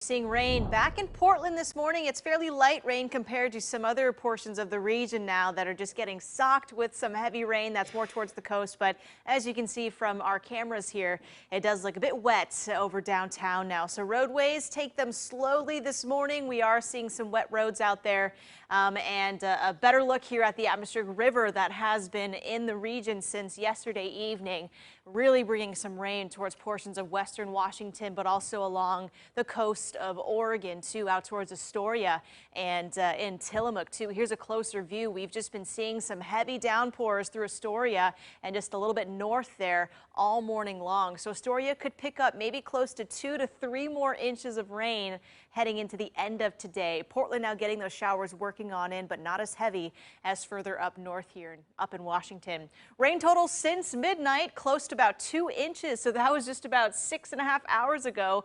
Seeing rain back in Portland this morning. It's fairly light rain compared to some other portions of the region now that are just getting socked with some heavy rain that's more towards the coast. But as you can see from our cameras here, it does look a bit wet over downtown now. So roadways, take them slowly this morning. We are seeing some wet roads out there and a better look here at the atmospheric river that has been in the region since yesterday evening, really bringing some rain towards portions of western Washington, but also along the coast of Oregon too, out towards Astoria and in Tillamook too. Here's a closer view. We've just been seeing some heavy downpours through Astoria and just a little bit north there all morning long. So Astoria could pick up maybe close to 2 to 3 more inches of rain heading into the end of today. Portland now getting those showers working on in, but not as heavy as further up north here and up in Washington. Rain total since midnight close to about 2 inches. So that was just about 6.5 hours ago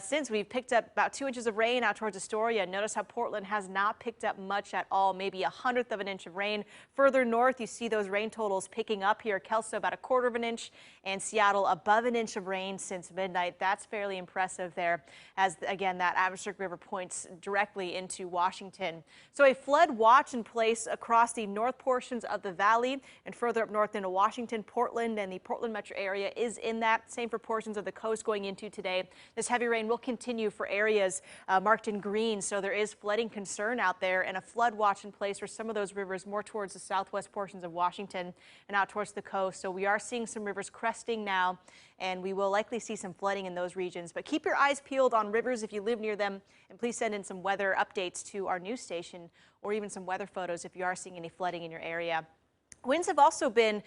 since we've picked up about 2 inches of rain out towards Astoria. Notice how Portland has not picked up much at all, maybe 1/100 of an inch of rain. Further north, you see those rain totals picking up here. Kelso about 1/4 of an inch and Seattle above an inch of rain since midnight. That's fairly impressive there, as again that atmospheric river points directly into Washington. So a flood watch in place across the north portions of the valley and further up north into Washington. Portland and the Portland metro area is in that. Same for portions of the coast going into today. This heavy rain will continue for areas marked in green, so there is flooding concern out there and a flood watch in place for some of those rivers more towards the southwest portions of Washington and out towards the coast. So we are seeing some rivers cresting now, and we will likely see some flooding in those regions. But keep your eyes peeled on rivers if you live near them, and please send in some weather updates to our news station or even some weather photos if you are seeing any flooding in your area. Winds have also been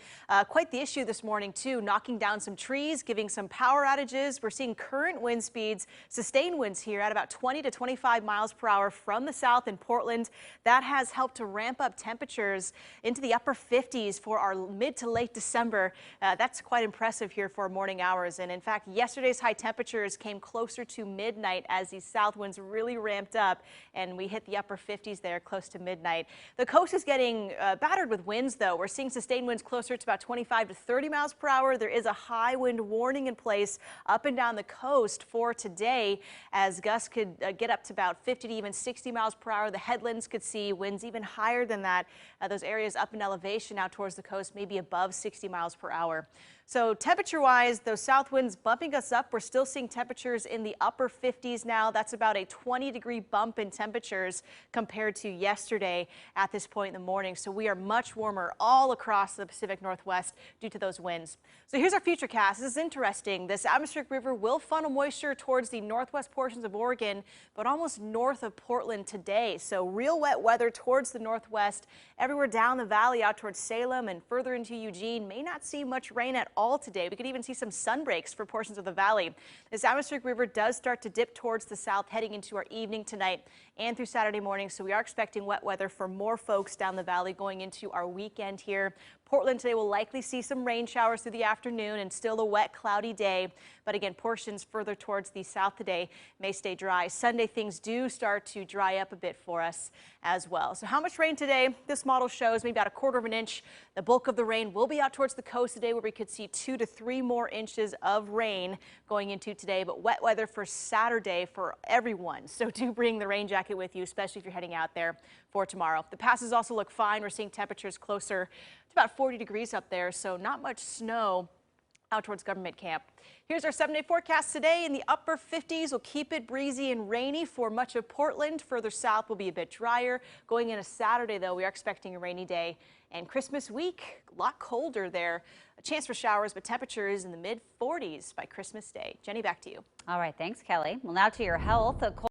quite the issue this morning, too, knocking down some trees, giving some power outages. We're seeing current wind speeds, sustained winds here at about 20 to 25 miles per hour from the south in Portland. That has helped to ramp up temperatures into the upper 50s for our mid to late December. That's quite impressive here for morning hours. And in fact, yesterday's high temperatures came closer to midnight as these south winds really ramped up, and we hit the upper 50s there close to midnight. The coast is getting battered with winds, though. We're seeing sustained winds closer to about 25 to 30 miles per hour. There is a high wind warning in place up and down the coast for today, as gusts could get up to about 50 to even 60 miles per hour. The headlands could see winds even higher than that. Those areas up in elevation out towards the coast, maybe above 60 miles per hour. So temperature-wise, those south winds bumping us up. We're still seeing temperatures in the upper 50s now. That's about a 20-degree bump in temperatures compared to yesterday at this point in the morning. So we are much warmer all across the Pacific Northwest due to those winds. So here's our futurecast. This is interesting. This atmospheric river will funnel moisture towards the northwest portions of Oregon, but almost north of Portland today. So real wet weather towards the northwest. Everywhere down the valley out towards Salem and further into Eugene may not see much rain at all today. We could even see some sun breaks for portions of the valley. This atmospheric river does start to dip towards the south heading into our evening tonight and through Saturday morning. So we are expecting wet weather for more folks down the valley going into our weekend here. Portland today will likely see some rain showers through the afternoon and still a wet, cloudy day. But again, portions further towards the south today may stay dry. Sunday, things do start to dry up a bit for us as well. So how much rain today? This model shows maybe about 1/4 of an inch. The bulk of the rain will be out towards the coast today, where we could see 2 to 3 more inches of rain going into today. But wet weather for Saturday for everyone. So do bring the rain jacket with you, especially if you're heading out there for tomorrow. The passes also look fine. We're seeing temperatures closer to about 40 degrees up there, so not much snow out towards Government Camp. Here's our 7-day forecast today. In the upper 50s, we'll keep it breezy and rainy for much of Portland. Further south will be a bit drier. Going into Saturday, though, we are expecting a rainy day. And Christmas week, a lot colder there. A chance for showers, but temperatures in the mid 40s by Christmas Day. Jenny, back to you. All right, thanks, Kelly. Well, now to your health.